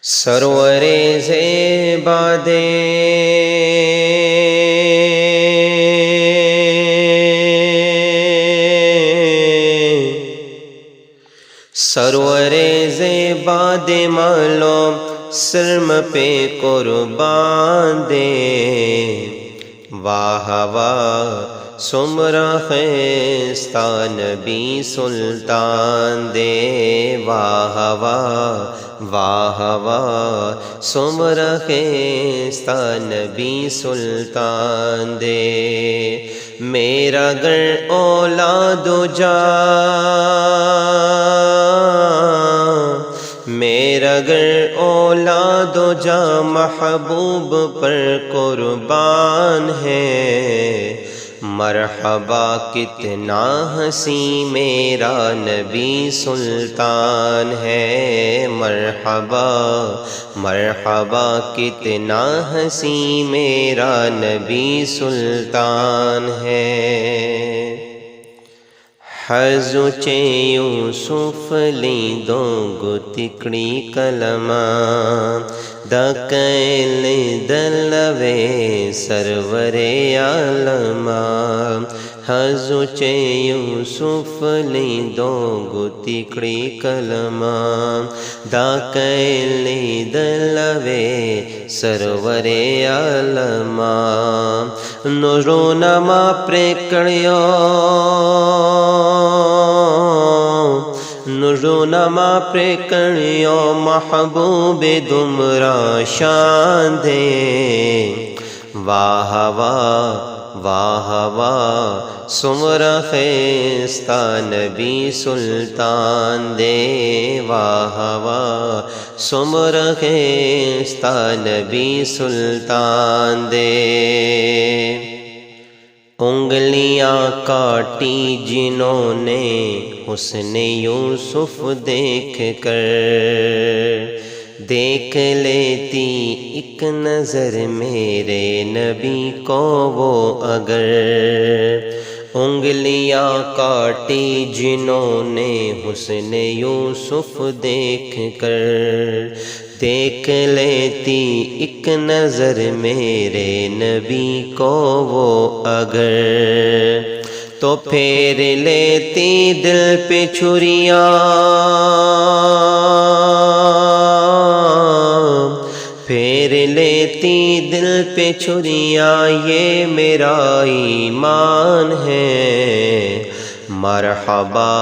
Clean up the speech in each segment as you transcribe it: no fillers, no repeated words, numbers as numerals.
سرور زیباد سرور زیباد معلوم سرم پہ قربان دے واہ واہ سمرا خیستہ نبی سلطان دے واہ واہ واہ واہ سمرا خیستہ نبی سلطان دے میرا گر اولاد جا میرا گر اولاد جا محبوب پر قربان ہے مرحبا کتنا ہنسی میرا نبی سلطان ہے مرحبا مرحبا کتنا ہنسی میرا نبی سلطان ہے حضرت یوسف لی دو گتکڑی کلمہ دکیل دلوے سرور عالم حضرت یوسف لی دو گتکڑی کلمہ دکیل دلوے سرور عالم نورو نما پریکڑیو نورو نما پریکڑیو محبوب دمرا شان دے واہ واہ واہ واہ سمرا خیستہ نبی سلطان دے واہ واہ سمرا خیستہ نبی سلطان دے انگلیاں کاٹی جنہوں نے حسن یوسف دیکھ کر دیکھ لیتی ایک نظر میرے نبی کو وہ اگر انگلیاں کاٹی جنہوں نے حسن یوسف دیکھ کر دیکھ لیتی ایک نظر میرے نبی کو وہ اگر تو پھیر لیتی دل پہ چھریاں پھیر لیتی دل پہ چھریاں یہ میرا ایمان ہے مرحبا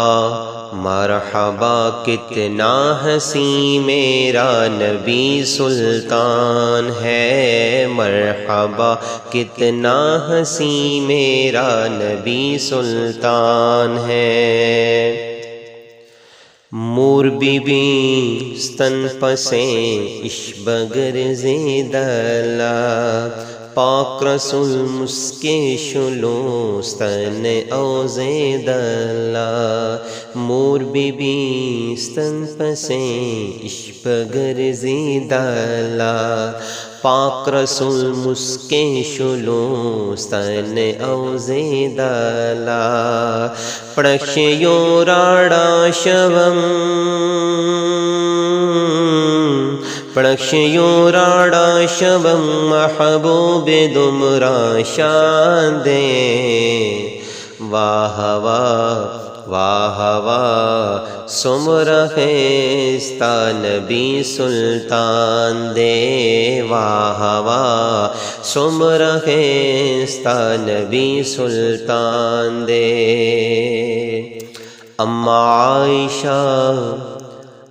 مرحبا کتنا ہنسی میرا نبی سلطان ہے مرحبا کتنا ہنسی میرا نبی سلطان ہے مور بی بی ستن پسیں اشبگر زیدلا پاک رسول مسکے شلو ستن او زیدلا مور بی بی ستن پسیں اشبگر زیدلا پاک رسول مسکے شلو ستن او زیدلا پرکشیو راڑا شوم پرکشیو راڑا شوم محبوب دمرا شان دے واہ واہ واہ واہ سمرا خیستہ نبی سلطان دے واہ واہ سمرا خیستہ نبی سلطان دے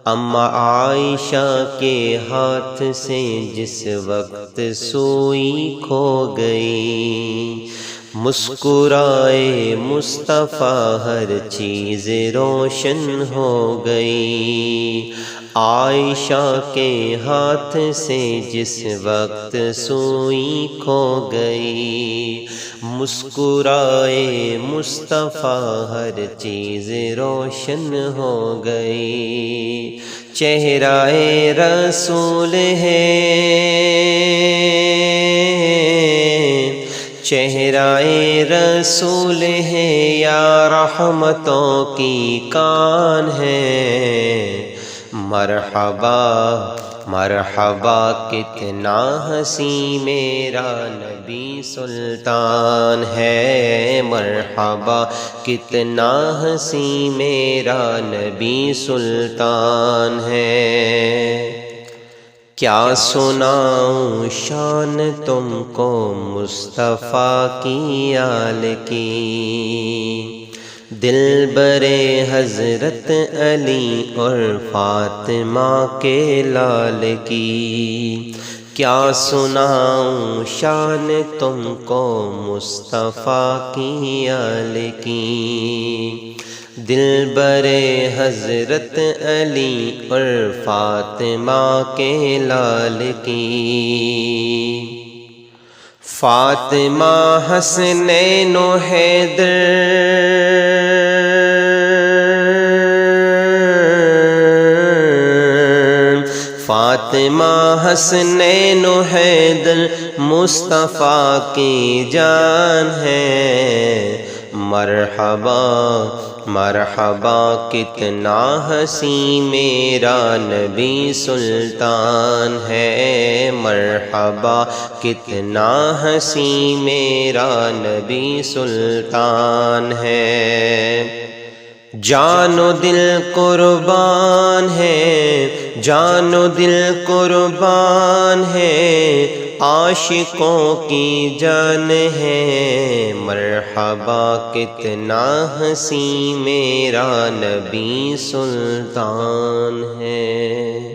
اما عائشہ کے ہاتھ سے جس وقت سوئی کھو گئی مسکرائے مصطفیٰ ہر چیز روشن ہو گئی عائشہ کے ہاتھ سے جس وقت سوئی کھو گئی مسکرائے مصطفیٰ ہر چیز روشن ہو گئی چہرہ رسول ہے چہرہ رسول ہے یا رحمتوں کی کان ہے مرحبا مرحبا کتنا حسین میرا نبی سلطان ہے، مرحبا کتنا حسین میرا نبی سلطان ہے۔ کیا سناؤں شان تم کو مصطفیٰ کی آل کی، دلبر حضرت علی اور فاطمہ کے لال کی۔ کیا سناؤں شان تم کو مصطفیٰ کی آل کی، دلبر حضرت علی اور فاطمہ کے لال کی۔ فاطمہ حسنین و حیدر، فاطمہ حسنین و حیدر مصطفیٰ کی جان ہے، مرحبا مرحبا کتنا حسین میرا نبی سلطان ہے، مرحبا کتنا حسین میرا نبی سلطان ہے۔ جان و دل قربان ہے، جان و دل قربان ہے، عاشقوں کی جان ہے، مرحبا کتنا حسین میرا نبی سلطان ہے۔